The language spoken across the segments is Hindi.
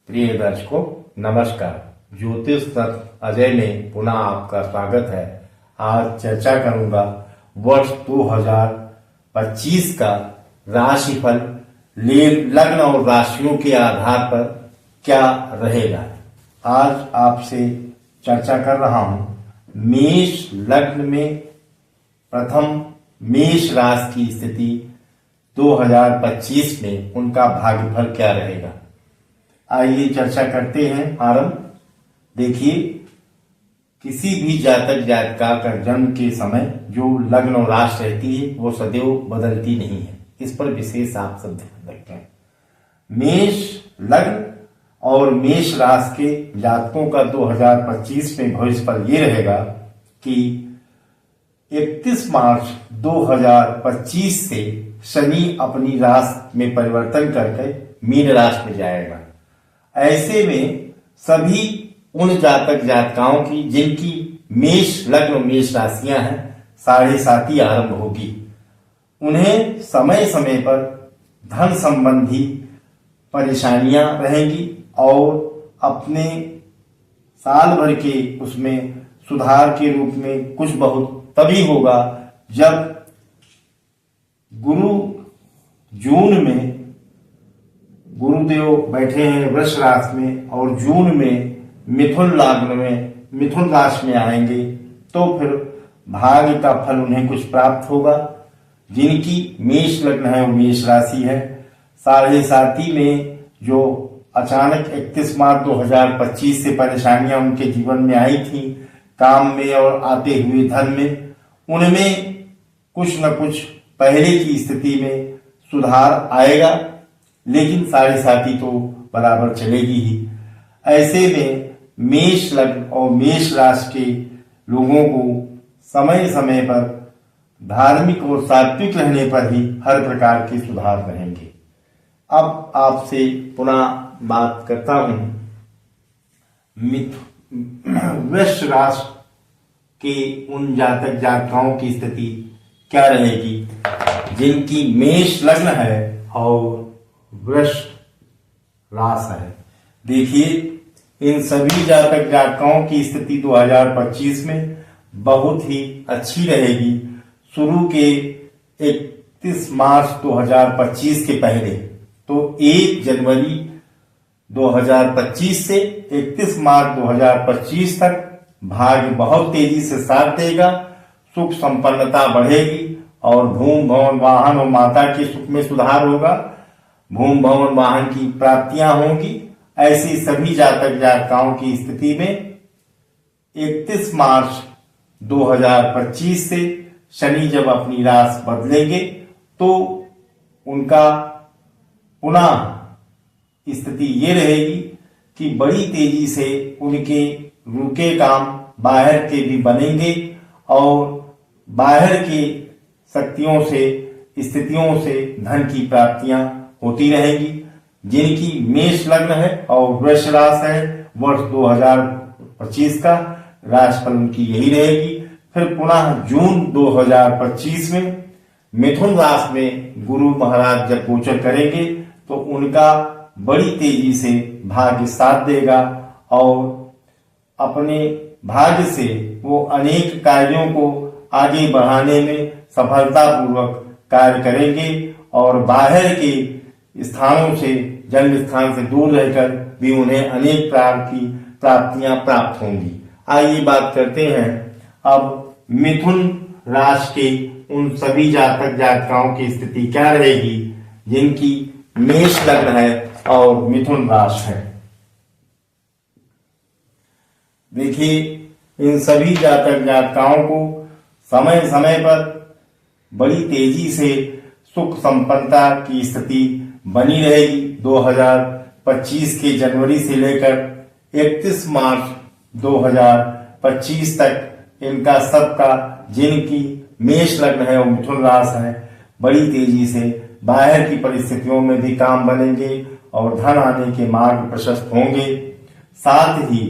प्रिय दर्शकों, नमस्कार। ज्योतिष तत्व अजय में पुनः आपका स्वागत है। आज चर्चा करूंगा वर्ष 2025 का राशिफल लग्न और राशियों के आधार पर क्या रहेगा। आज आपसे चर्चा कर रहा हूं मेष लग्न में प्रथम मेष राशि की स्थिति 2025 में उनका भाग्यफल क्या रहेगा। आइए चर्चा करते हैं। आरंभ। देखिए, किसी भी जातक जातिका का जन्म के समय जो लग्न और राशि रहती है वो सदैव बदलती नहीं है। इस पर विशेष आप सब ध्यान रखें। मेष लग्न और मेष राशि के जातकों का 2025 में भविष्यफल ये रहेगा कि 31 मार्च 2025 से शनि अपनी राशि में परिवर्तन करके मीन राशि में जाएगा। ऐसे में सभी उन जातक जातिकाओं की जिनकी मेष लग्न और मेष राशियां हैं, 7.5 आरंभ होगी। उन्हें समय समय पर धन संबंधी परेशानियां रहेंगी और अपने साल भर के उसमें सुधार के रूप में कुछ बहुत तभी होगा जब गुरु जून में गुरुदेव बैठे हैं वृष राशि में और जून में मिथुन राशि में आएंगे, तो फिर भाग्य का फल उन्हें कुछ प्राप्त होगा। जिनकी मेष लग्न है वो मेष राशि है। 7.5 में जो अचानक 31 मार्च 2025 से परेशानियां उनके जीवन में आई थी, काम में और आते हुए धन में, उनमें कुछ न कुछ पहले की स्थिति में सुधार आएगा, लेकिन 7.5 तो बराबर चलेगी ही। ऐसे में मेष लग्न और मेष राशि के लोगों को समय समय पर धार्मिक और सात्विक रहने पर ही हर प्रकार के सुधार रहेंगे। अब आपसे पुनः बात करता हूं वृष राशि के उन जातक जातिकाओं की स्थिति क्या रहेगी जिनकी मेष लग्न है और वृष राशि है। देखिए, इन सभी जातक जातिकाओं की स्थिति 2025 में बहुत ही अच्छी रहेगी। शुरू के 31 मार्च 2025 के पहले, तो 1 जनवरी 2025 से 31 मार्च 2025 तक भाग्य बहुत तेजी से साथ देगा। सुख संपन्नता बढ़ेगी और भूमि भवन वाहन और माता के सुख में सुधार होगा। भूमि भवन वाहन की प्राप्तियां होंगी। ऐसी सभी जातक जातिकाओं की स्थिति में 31 मार्च 2025 से शनि जब अपनी राशि बदलेंगे तो उनका पुनः स्थिति ये रहेगी कि बड़ी तेजी से उनके रुके काम बाहर के भी बनेंगे और बाहर की शक्तियों से, स्थितियों से धन की प्राप्तियां होती रहेगी। जिनकी मेष लग्न है और वृष राशि है, वर्ष 2025 का राशिफल उनकी यही रहेगी। फिर पुनः जून 2025 में मिथुन राशि में गुरु महाराज जब गोचर करेंगे तो उनका बड़ी तेजी से भाग्य साथ देगा और अपने भाग्य से वो अनेक कार्यों को आगे बढ़ाने में सफलतापूर्वक कार्य करेंगे और बाहर के स्थानों से, जन्म स्थान से दूर रहकर भी उन्हें अनेक प्रकार की प्राप्तियां प्राप्त होंगी। आइए बात करते हैं अब मिथुन राशि के उन सभी जातक जातिकाओं की स्थिति क्या रहेगी जिनकी मेष लग्न है और मिथुन राशि है। देखिए, इन सभी जातक जातिकाओं को समय समय पर बड़ी तेजी से सुख संपन्नता की स्थिति बनी रहेगी। 2025 के जनवरी से लेकर 31 मार्च 2025 तक इनका सबका, जिनकी मेष लग्न है और मिथुन राशि है, बड़ी तेजी से बाहर की परिस्थितियों में भी काम बनेंगे और धन आने के मार्ग प्रशस्त होंगे। साथ ही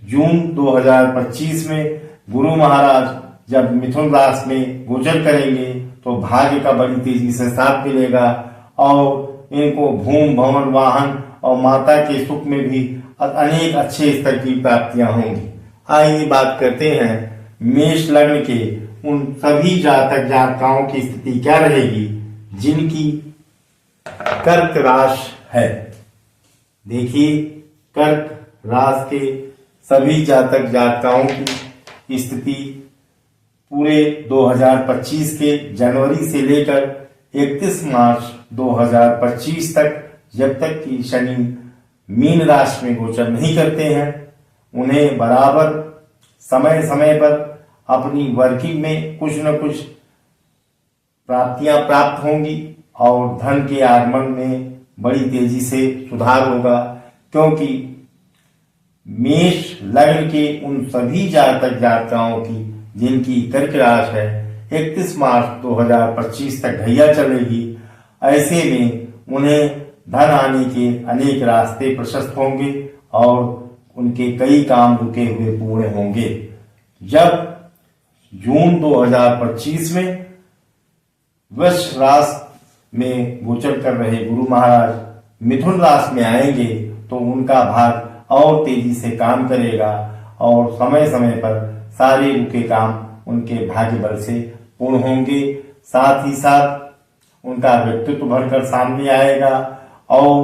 जून 2025 में गुरु महाराज जब मिथुन राशि में गोचर करेंगे तो भाग्य का बड़ी तेजी से साथ मिलेगा और इनको भूमि भवन वाहन और माता के सुख में भी अनेक अच्छे स्तर की प्राप्तियां होंगी। आइए बात करते हैं मेष लग्न के उन सभी जातक जातिकाओं की स्थिति क्या रहेगी जिनकी कर्क राशि है। देखिए, कर्क राशि के सभी जातक जातिकाओं की स्थिति पूरे 2025 के जनवरी से लेकर 31 मार्च 2025 तक, जब तक कि शनि मीन राशि में गोचर नहीं करते हैं, उन्हें बराबर समय समय पर अपनी वर्किंग में कुछ न कुछ प्राप्तियां प्राप्त होंगी और धन के आगमन में बड़ी तेजी से सुधार होगा, क्योंकि मेष लग्न के उन सभी जातक जातिकाओं की जिनकी कर्क राशि है 31 मार्च 2025 तक ढैया चलेगी। ऐसे में उन्हें धन आने के अनेक रास्ते प्रशस्त होंगे और उनके कई काम रुके हुए पूर्ण होंगे। जब जून 2025 में वृष राशि में गोचर कर रहे गुरु महाराज मिथुन राशि में आएंगे तो उनका भाग और तेजी से काम करेगा और समय समय पर सारे रुके काम उनके भाग्य बल से पूर्ण होंगे। साथ ही साथ उनका व्यक्तित्व भरकर सामने आएगा और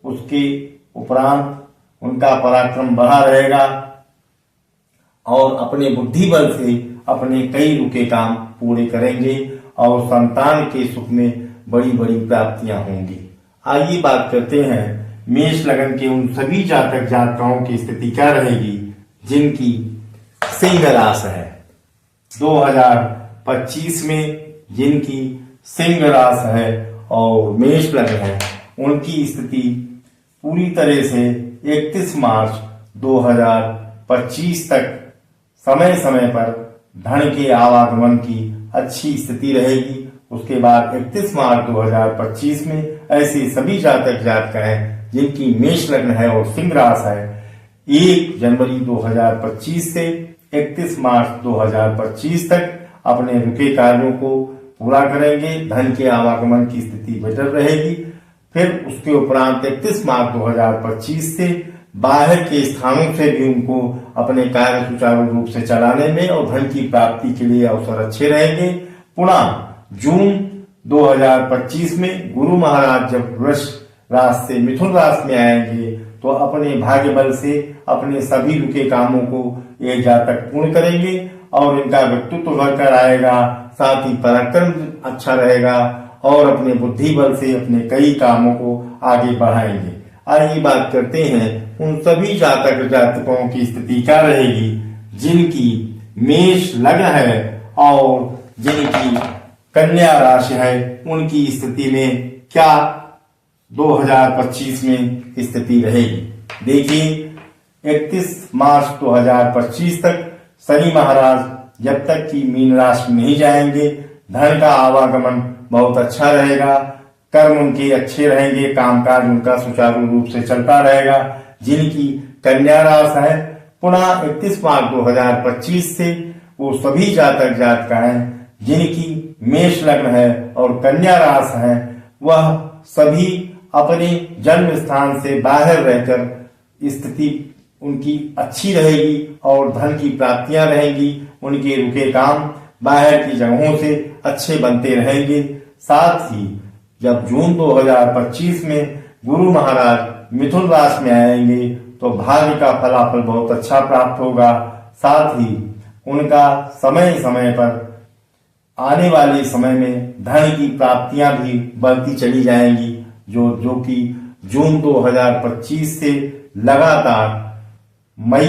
उसके उपरांत उनका पराक्रम बढ़ा रहेगा और अपने बुद्धि बल से अपने कई रुके काम पूरे करेंगे और संतान के सुख में बड़ी बड़ी प्राप्तियां होंगी। आइए बात करते हैं मेष लगन के उन सभी जातक जातिकाओं की स्थिति क्या रहेगी जिनकी सिंह राशि है। 2025 में जिनकी सिंह राशि है और मेष लग्न है, उनकी स्थिति पूरी तरह से 31 मार्च 2025 तक समय समय पर धन के आवागमन की अच्छी स्थिति रहेगी। उसके बाद 31 मार्च 2025 में ऐसे सभी जातक जातिकाएं जिनकी मेष लग्न है और सिंह राशि है 1 जनवरी 2025 से 31 मार्च 2025 तक अपने रुके कार्यों को पूरा करेंगे। धन के आवागमन की स्थिति बेहतर रहेगी। फिर उसके उपरांत 31 मार्च 2025 से बाहर के स्थानों से भी उनको अपने कार्य सुचारू रूप से चलाने में और धन की प्राप्ति के लिए अवसर अच्छे रहेंगे। पुनः जून 2025 में गुरु महाराज जब वृष राशि से मिथुन राशि में आएंगे तो अपने भाग्य बल से अपने सभी रुके कामों को ये जातक पूर्ण करेंगे और इनका व्यक्तित्व भरकर आएगा। साथ ही पराक्रम अच्छा रहेगा और अपने बुद्धि बल से अपने कई कामों को आगे बढ़ाएंगे। आइए बात करते हैं उन सभी जातक जातकों की स्थिति क्या रहेगी जिनकी मेष लग्न है और जिनकी कन्या राशि है, उनकी स्थिति में क्या 2025 में स्थिति रहेगी। देखिए, 31 मार्च 2025 तक शनि महाराज जब तक कि मीन राशि में नहीं जाएंगे, धन का आवागमन बहुत अच्छा रहेगा, कर्म उनके अच्छे रहेंगे, कामकाज उनका सुचारू रूप से चलता रहेगा। जिनकी कन्या राशि है, पुनः 31 मार्च 2025 से वो सभी जातक जातिकाएं जिनकी मेष लग्न है और कन्या राशि है, वह सभी अपने जन्म स्थान से बाहर रहकर स्थिति उनकी अच्छी रहेगी और धन की प्राप्तियां रहेंगी। उनके रुके काम बाहर की जगहों से अच्छे बनते रहेंगे। साथ ही जब जून 2025 में गुरु महाराज मिथुन राशि में आएंगे तो भाग्य का फलाफल बहुत अच्छा प्राप्त होगा। साथ ही उनका समय समय पर आने वाले समय में धन की प्राप्तियां भी बढ़ती चली जाएंगी, जो कि जून 2025 से लगातार मई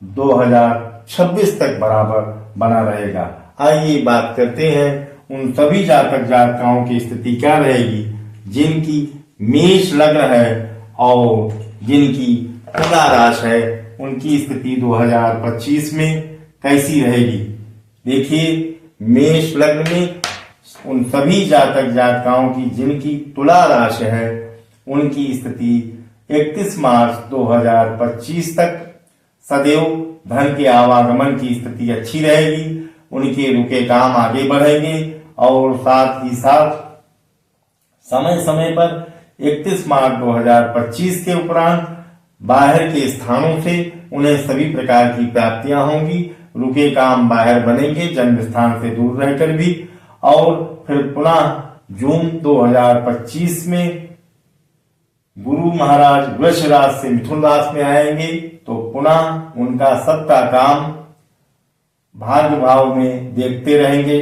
2026 तक बराबर बना रहेगा। आइए बात करते हैं उन सभी जातक जातिकाओं की स्थिति क्या रहेगी जिनकी मेष लग्न है और जिनकी तुला राशि है, उनकी स्थिति 2025 में कैसी रहेगी। देखिए, मेष लग्न में उन सभी जातक जातिकाओं की जिनकी तुला राशि है, उनकी स्थिति 31 मार्च 2025 तक सदैव धन के आवागमन की स्थिति अच्छी रहेगी। उनके रुके काम आगे बढ़ेंगे और साथ ही साथ समय समय पर 31 मार्च 2025 के उपरांत बाहर के स्थानों से उन्हें सभी प्रकार की प्राप्तियां होंगी। रुके काम बाहर बनेंगे, जन्म स्थान से दूर रहकर भी। और फिर पुनः जून 2025 में गुरु महाराज वृष राशि से मिथुन राशि में आएंगे, तो पुनः उनका सबका काम भाग्य भाव में देखते रहेंगे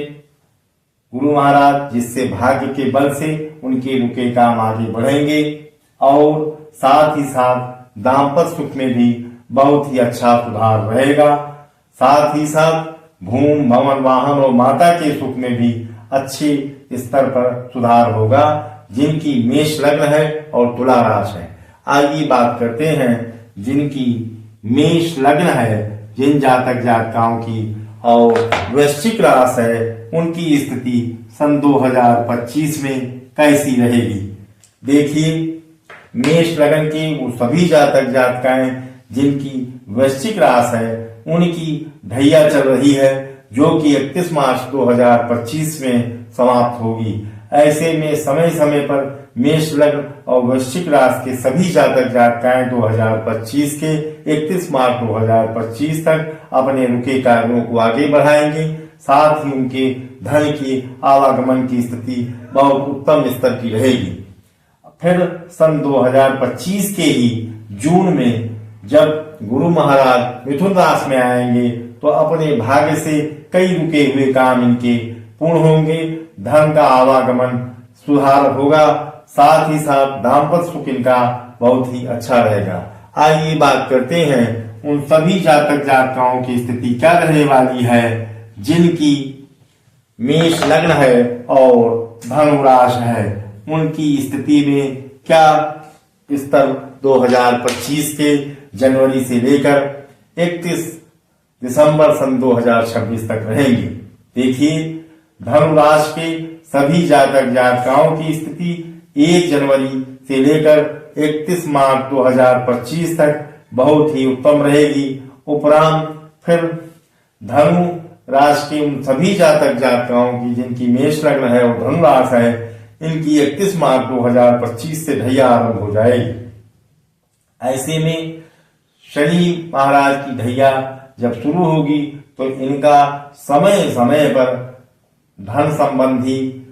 गुरु महाराज, जिससे भाग्य के बल से उनके रुके काम आगे बढ़ेंगे। और साथ ही साथ दाम्पत्य सुख में भी बहुत ही अच्छा सुधार रहेगा। साथ ही साथ भूमि, भवन, वाहन और माता के सुख में भी अच्छे स्तर पर सुधार होगा, जिनकी मेष लग्न है और तुला राशि है। आइए बात करते हैं जिनकी मेष लग्न है, जिन जातक जातिकाओं की और वृश्चिक राशि है, उनकी स्थिति सन 2025 में कैसी रहेगी। देखिए, मेष लग्न के वो सभी जातक जातिकाएं जिनकी वृश्चिक राशि है, उनकी ढैया चल रही है, जो कि 31 मार्च 2025 में समाप्त होगी। ऐसे में समय समय पर मेष लग्न और वृश्चिक राशि के सभी जातक जातिकाएं 2025 के 31 मार्च 2025 तक अपने रुके कार्यों को आगे बढ़ाएंगे। साथ ही उनके धन की आवागमन की स्थिति बहुत उत्तम स्तर की रहेगी। फिर सन 2025 के ही जून में जब गुरु महाराज मिथुन राशि में आएंगे, तो अपने भाग्य से कई रुके हुए काम इनके पूर्ण होंगे। धन का आवागमन सुधार होगा, साथ ही साथ दाम्पत्य सुख इनका बहुत ही अच्छा रहेगा। आइए बात करते हैं उन सभी जातक जातिकाओं की स्थिति क्या रहने वाली है, जिनकी मेष लग्न है और धनु राशि है। उनकी स्थिति में क्या स्तर 2025 के जनवरी से लेकर 31 दिसंबर सन 2026 तक रहेंगे। देखिए, धनु राशि के सभी जातक जातिकाओं की स्थिति 1 जनवरी से लेकर 31 मार्च 2025 तक बहुत ही उत्तम रहेगी। उपरांत फिर धनु राशि के उन सभी जातक जातिकाओं की जिनकी मेष लग्न है और धनु राशि है, इनकी 31 मार्च 2025 से ढैया आरंभ हो जाएगी। ऐसे में शनि महाराज की ढैया जब शुरू होगी, तो इनका समय समय पर धन संबंधी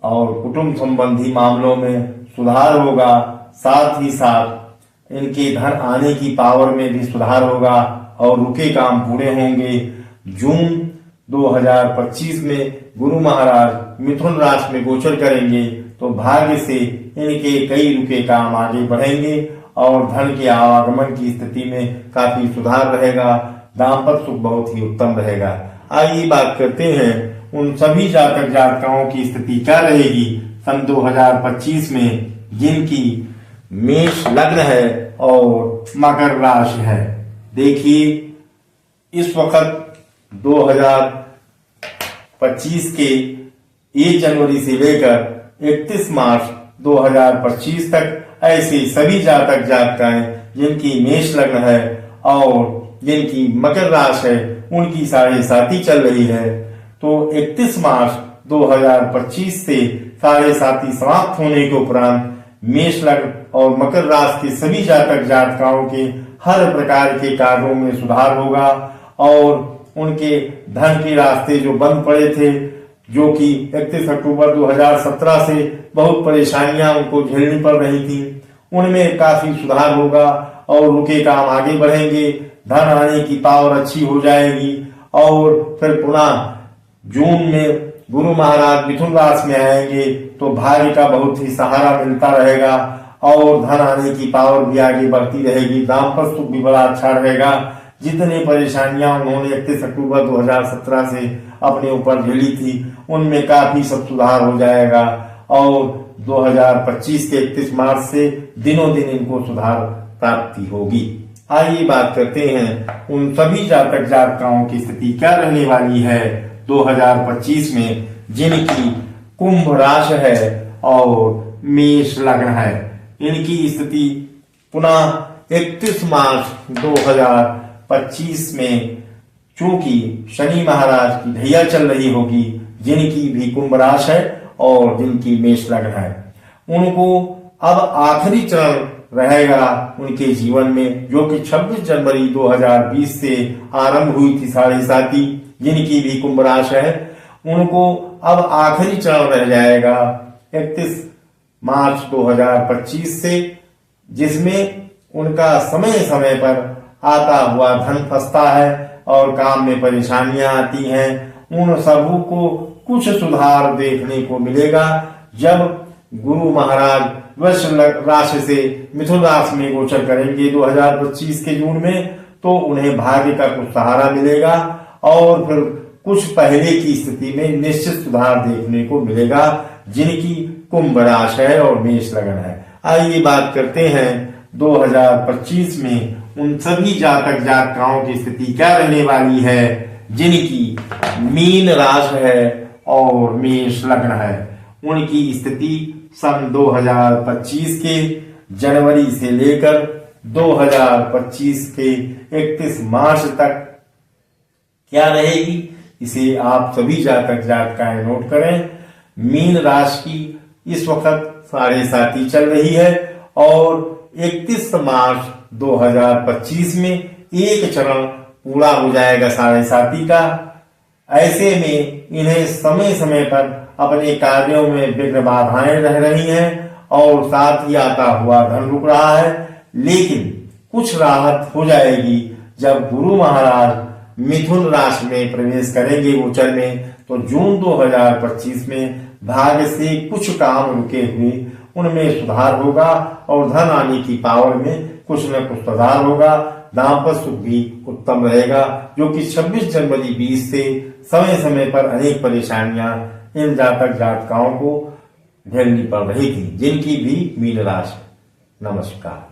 और कुटुंब संबंधी मामलों में सुधार होगा। साथ ही साथ इनके धन आने की पावर में भी सुधार होगा और रुके काम पूरे होंगे। जून 2025 में गुरु महाराज मिथुन राशि में गोचर करेंगे, तो भाग्य से इनके कई रुके काम आगे बढ़ेंगे और धन के आवागमन की स्थिति में काफी सुधार रहेगा। दाम्पत्य सुख बहुत ही उत्तम रहेगा। आइए बात करते हैं उन सभी जातक जातिकाओं की स्थिति क्या रहेगी सन 2025 में, जिनकी मेष लग्न है और मकर राशि है। देखिए, इस वक्त 2025 के 1 जनवरी से लेकर 31 मार्च 2025 तक ऐसे सभी जातक जातिकाएं जिनकी मेष लग्न है और जिनकी मकर राशि है, उनकी 7.5 चल रही है। तो 31 मार्च 2025 से 7.5 समाप्त होने के उपरांत मेष लग्न और मकर राशि के सभी जातक जातिकाओं के हर प्रकार के कार्यों में सुधार होगा और उनके धन के रास्ते जो बंद पड़े थे, जो कि 31 अक्टूबर 2017 से बहुत परेशानियां उनको झेलनी पड़ रही थी, उनमें काफी सुधार होगा और रुके काम आगे बढ़ेंगे। धन आने की पावर अच्छी हो जाएगी और फिर पुनः जून में गुरु महाराज मिथुन राशि में आएंगे, तो भाग्य का बहुत ही सहारा मिलता रहेगा और धन आने की पावर भी आगे बढ़ती रहेगी। दाम्पत्य सुख भी बड़ा अच्छा रहेगा। जितने परेशानियां उन्होंने 31 अक्टूबर 2017 से अपने ऊपर झेली थी, उनमें काफी सब सुधार हो जाएगा और 2025 के 31 मार्च से दिनों दिन इनको सुधार प्राप्ति होगी। आइए बात करते हैं उन सभी जातक जातिकाओं की स्थिति क्या रहने वाली है 2025 में, जिनकी कुंभ राशि है और मेष लग्न है। इनकी स्थिति पुनः 31 मार्च 2025 में चूंकि शनि महाराज की ढैया चल रही होगी, जिनकी भी कुंभ राशि है और जिनकी मेष लग्न है, उनको अब आखिरी चरण रहेगा उनके जीवन में, जो कि 26 जनवरी 2020 से आरंभ हुई थी साढ़े साती, जिनकी भी कुंभ राशि है। उनको अब आखिरी चरण रह जाएगा 31 मार्च 2025 से, जिसमें उनका समय समय पर आता हुआ धन फंसता है और काम में परेशानियां आती हैं। उन सबों को कुछ सुधार देखने को मिलेगा जब गुरु महाराज वृश्चिक राशि से मिथुन राशि में गोचर करेंगे 2025 के जून में, तो उन्हें भाग्य का कुछ सहारा मिलेगा और फिर कुछ पहले की स्थिति में निश्चित सुधार देखने को मिलेगा, जिनकी कुंभ राशि है और मेष लग्न है। आइए बात करते हैं 2025 में उन सभी जातक जातिकाओं की स्थिति क्या रहने वाली है, जिनकी मीन राशि है और मेष लग्न है। उनकी स्थिति सन 2025 के जनवरी से लेकर 2025 के 31 मार्च तक क्या रहेगी, इसे आप सभी जातक जातिकाएं नोट करें। मीन राशि की इस वक्त साढ़े साती चल रही है और 31 मार्च 2025 में एक चरण पूरा हो जाएगा साढ़े साती का। ऐसे में इन्हें समय समय पर अपने कार्यों में विघ्न बाधाएं रह रही हैं और साथ ही आता हुआ धन रुक रहा है, लेकिन कुछ राहत हो जाएगी जब गुरु महाराज मिथुन राशि में प्रवेश करेंगे गोचर में। तो जून 2025 में भाग्य से कुछ काम रुके हुए उनमें सुधार होगा और धन आने की पावर में कुछ न कुछ सुधार होगा। दाम्पत्य सुख भी उत्तम रहेगा, जो कि 26 जनवरी 20 से समय समय पर अनेक परेशानियां इन जातक जातिकाओं को झेलनी पड़ रही थी, जिनकी भी मीन राशि। नमस्कार।